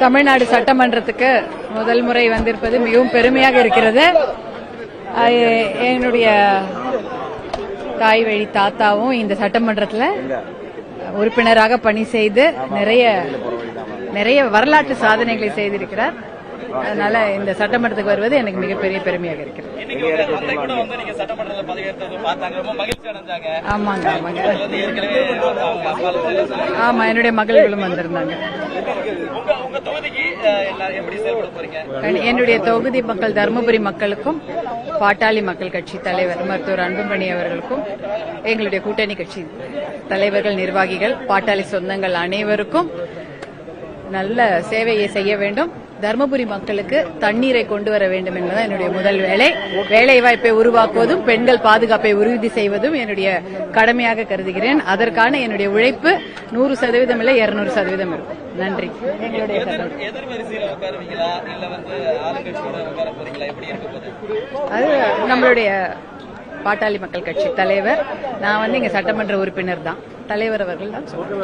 தமிழ்நாடு சட்டமன்றத்துக்கு முதல் முறை வந்திருப்பது மிகவும் பெருமையாக இருக்கிறது. என்னுடைய தாய் வழி தாத்தாவும் இந்த சட்டமன்றத்தில் உறுப்பினராக பணி செய்து நிறைய வரலாற்று சாதனைகளை செய்திருக்கிறார். அதனால இந்த சட்டமன்றத்துக்கு வருவது எனக்கு மிகப்பெரிய பெருமையாக இருக்கிறது. ஆமாங்க ஆமாங்க ஆமா, என்னுடைய மகள்களும் வந்திருந்தாங்க. என்னுடைய தொகுதி மக்கள் தருமபுரி மக்களுக்கும் பாட்டாளி மக்கள் கட்சி தலைவர் மருத்துவர் அன்புமணி அவர்களுக்கும் எங்களுடைய கூட்டணி கட்சி தலைவர்கள் நிர்வாகிகள் பாட்டாளி சொந்தங்கள் அனைவருக்கும் நல்ல சேவையை செய்ய வேண்டும். தருமபுரி மக்களுக்கு தண்ணீரை கொண்டு வர வேண்டும் என்பதுதான் என்னுடைய முதல் வேலை. வேலைவாய்ப்பை உருவாக்குவதும் பெண்கள் பாதுகாப்பை உறுதி செய்வதும் என்னுடைய கடமையாக கருதுகிறேன். அதற்கான என்னுடைய உழைப்பு 100% இல்லை 200% இருக்கும். நன்றி. அது நம்மளுடைய பாட்டாளி மக்கள் கட்சி தலைவர், நான் இங்க சட்டமன்ற உறுப்பினர் தான், தலைவர் அவர்கள் தான் சொல்றேன்.